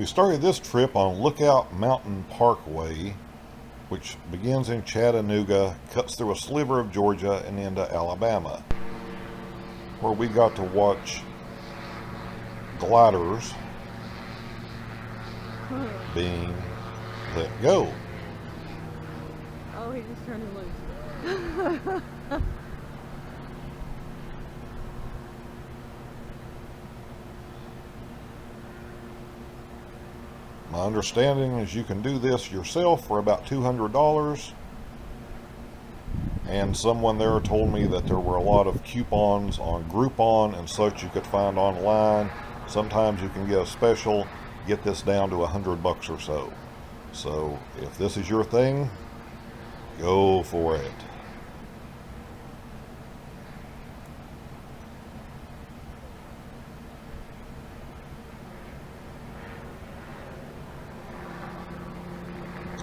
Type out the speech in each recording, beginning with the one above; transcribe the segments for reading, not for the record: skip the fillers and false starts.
We started this trip on Lookout Mountain Parkway, which begins in Chattanooga, cuts through a sliver of Georgia and into Alabama, where we got to watch gliders being let go. Oh, he just turned it loose. My understanding is you can do this yourself for about $200, and someone there told me that there were a lot of coupons on Groupon and such you could find online. Sometimes you can get a special, get this down to $100 or so. So if this is your thing, go for it.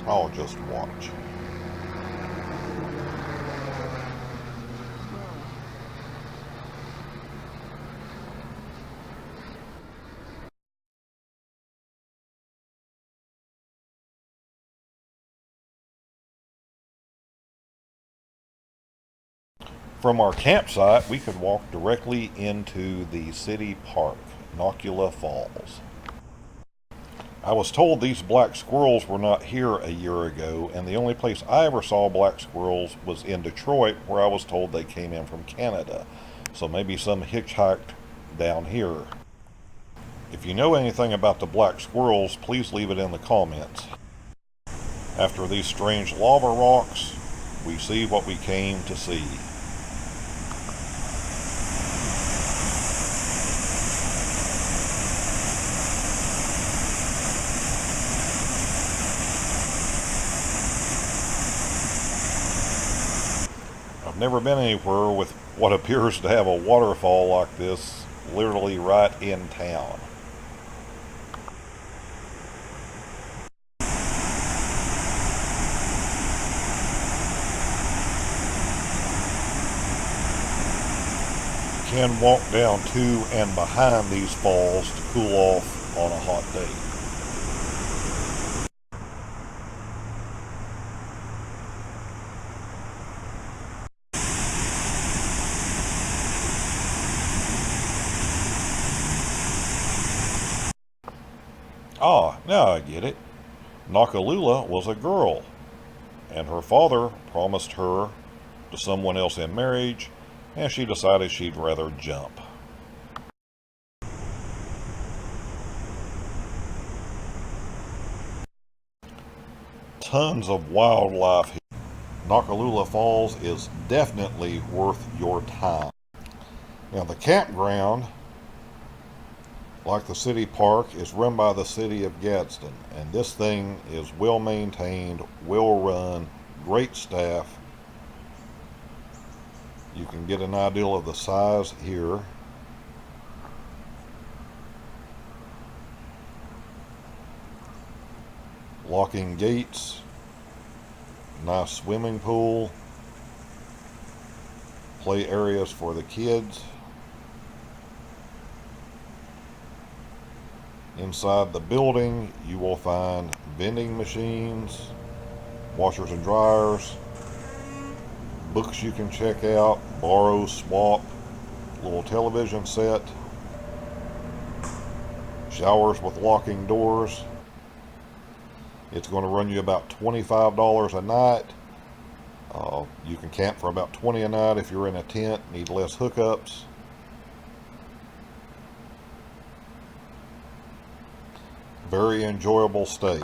I'll just watch. From our campsite, we could walk directly into the city park, Noccalula Falls. I was told these black squirrels were not here a year ago, and the only place I ever saw black squirrels was in Detroit, where I was told they came in from Canada. So maybe some hitchhiked down here. If you know anything about the black squirrels, please leave it in the comments. After these strange lava rocks, we see what we came to see. I've never been anywhere with what appears to have a waterfall like this literally right in town. You can walk down to and behind these falls to cool off on a hot day. Ah, now I get it. Noccalula was a girl, and her father promised her to someone else in marriage, and she decided she'd rather jump. Tons of wildlife here. Noccalula Falls is definitely worth your time. Now the campground, like the city park, is run by the city of Gadsden, and this thing is well maintained, well run, great staff. You can get an idea of the size here. Locking gates, nice swimming pool, play areas for the kids. Inside the building, you will find vending machines, washers and dryers, books you can check out, borrow, swap, little television set, showers with locking doors. It's going to run you about $25 a night. You can camp for about $20 a night if you're in a tent, need less hookups. Very enjoyable stay.